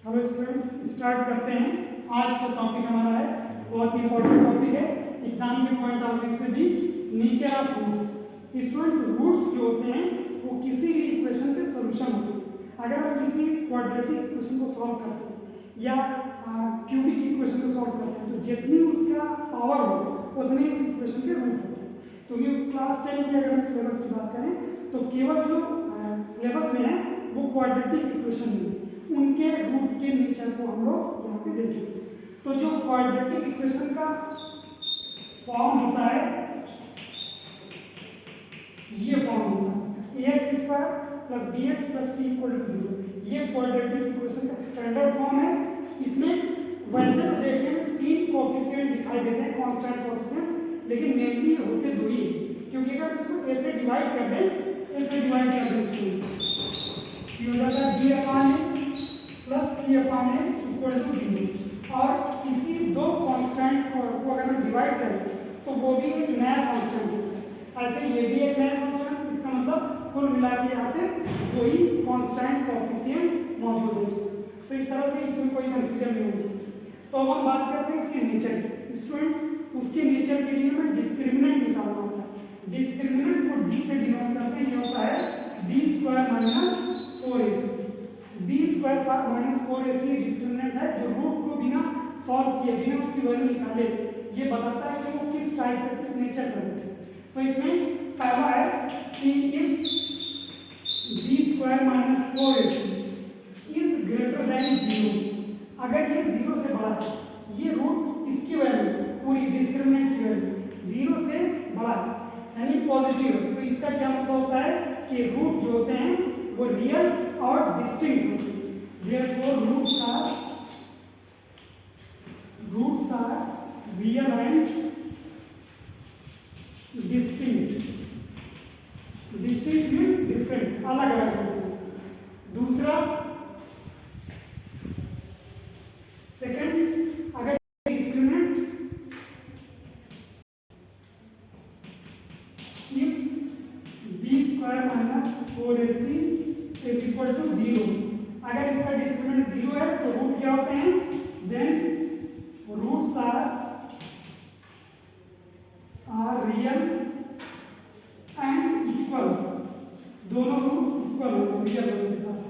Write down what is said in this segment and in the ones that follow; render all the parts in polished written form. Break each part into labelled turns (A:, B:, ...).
A: Hello students, start करते हैं। आज का टॉपिक हमारा है, बहुत ही इंपॉर्टेंट टॉपिक है, एग्जाम के पॉइंट ऑफ व्यू से भी, nature of roots. Students, roots जो होते हैं वो किसी भी इक्वेशन के सॉल्यूशन होते हैं। अगर हम किसी क्वाड्रेटिक इक्वेशन को सॉल्व करते हैं या क्यूबिक इक्वेशन को सॉल्व करते हैं, तो जितनी उसका पावर हो उतने उस इक्वेशन के रूट होते हैं। तो ये क्लास 10 की अगर हम सिलेबस की बात करें तो केवल जो सिलेबस में है वो क्वाड्रेटिक इक्वेशन नहीं है, उनके रूट के नेचर को हम लोग यहाँ पे देखेंगे। तो जो क्वाड्रेटिक इक्वेशन का फॉर्म होता है, ये फॉर्म होता है उसका ax square plus bx plus c equal to 0। ये क्वाड्रेटिक इक्वेशन का स्टैंडर्ड फॉर्म है। इसमें वैसे तो देखने में 3 कोएफिशिएंट दिखाई देते हैं, कांस्टेंट कोएफिशिएंट, लेकिन मेनली होते 2 ही है। क्योंकि अगर इसको a से डिवाइड कर दें, a से डिवाइड कर दें इसको, ये हो जाता है b upon a plus c upon a equal to 0। और इसी दो कांस्टेंट को अगर हम डिवाइड करें तो वो भी एक नया कांस्टेंट होता है। ऐसे ये भी एक नया कांस्टेंट, इसका मतलब कुल मिला के यहाँ पे 2 ही कांस्टेंट कोएफिशिएंट मौजूद है। तो इस तरह से इसमें कोई कंफ्यूजन नहीं होनी चाहिए। तो अब हम बात करते हैं इसके नेचर की। स्टूडेंट्स, उसके नेचर के लिए हमें डिस्क्रिमिनेंट निकालना होता है। डिस्क्रिमिनेंट को डी से डिनोट करते हैं, ये होता है b square minus 4ac। B square minus 4ac discriminant है, जो रूट को बिना सॉल्व किए, बिना उसकी वैल्यू निकाले ये बताता है कि वो किस टाइप का, किस नेचर का है। तो इसमें पहला है कि if b square minus 4ac is greater than 0, अगर ये 0 से बड़ा है, ये रूट इसकी वैल्यू पूरी डिस्क्रिमिनेंट की वैल्यू 0 से बड़ा यानी पॉजिटिव, तो इसका क्या मतलब होता है कि रूट जो होते हैं वो रियल और डिस्टिंक्ट होते हैं। Therefore, roots are real and distinct. Distinct means different, अलग अलग होते हैं। दूसरा, सेकंड, अगर discriminant if b square minus 4ac is equal to 0, अगर इसका डिस्क्रिमिनेंट 0 है तो रूट क्या होते हैं, then roots are real and equal. दोनों रूट इक्वल होते हैं रियल होने के साथ।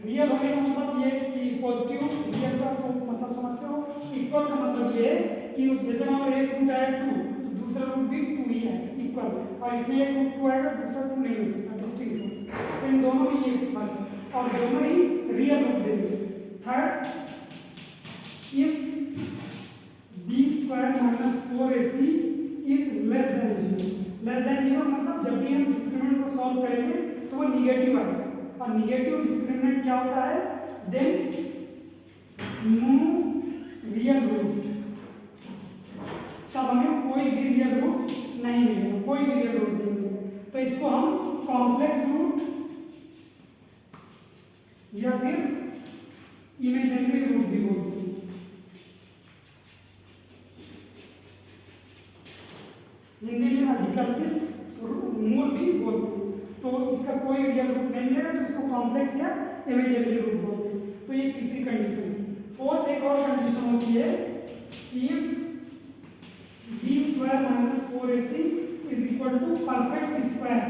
A: रियल होने का मतलब ये कि पॉजिटिव, रियल का तो मतलब समझते हो, इक्वल का मतलब ये है कि जैसे मान लो एक रूट आया 2 तो दूसरा रूट भी 2 ही है, इक्वल। और इसमें एक रूट 2 आएगा, दूसरा 2 नहीं हो सकता, डिस्टिंक्ट। तो इन दोनों में ये फर्क है और दोनों ही रियल रूट देंगे। Third, if b square minus 4ac is less than 0। Less than 0 मतलब जब भी हम डिस्क्रिमिनेंट को सॉल्व करेंगे तो वो निगेटिव आएगा, और निगेटिव डिस्क्रिमिनेंट क्या होता है, देन नो रियल रूट, तब हमें कोई भी रियल रूट नहीं मिलेगा, कोई भी रियल रूट नहीं मिलेगा। तो इसको हम कॉम्प्लेक्स रूट या फिर इमेजिनरी रूट भी बोलते हैं। हिंदी में अधिकल्पित मूल भी बोलते हैं। तो इसका कोई रियल रूट नहीं मिलेगा तो इसको कॉम्प्लेक्स या इमेजिनरी रूट बोलते हैं। तो ये तीसरी कंडीशन है। फोर्थ, एक और कंडीशन होती है, if b square minus 4ac is equal to perfect square.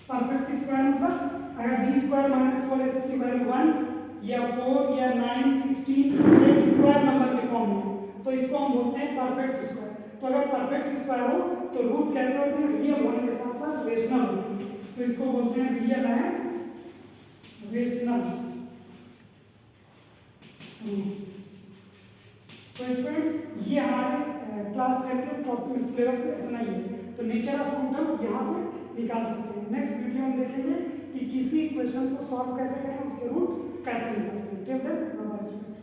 A: Perfect square मतलब अगर बी स्क्वायर माइनस 4ac की वैल्यू 1 या 4 या 9 16 एक स्क्वायर नंबर के फॉर्म में, तो इसको हम बोलते हैं परफेक्ट स्क्वायर। तो अगर परफेक्ट स्क्वायर हो तो रूट कैसे होते हैं, रियल होने के साथ साथ रेशनल होते हैं। तो इसको बोलते हैं रियल एंड रेशनल रूट्स। तो स्टूडेंट्स, ये हमारे क्लास 10 के टॉपिक सिलेबस में इतना ही है। तो नेचर ऑफ रूट हम यहाँ से निकाल सकते हैं। नेक्स्ट वीडियो हम देखेंगे कि किसी इक्वेशन को सॉल्व कैसे करें, उसके रूट कैसे निकालते हैं। Till then bye bye students.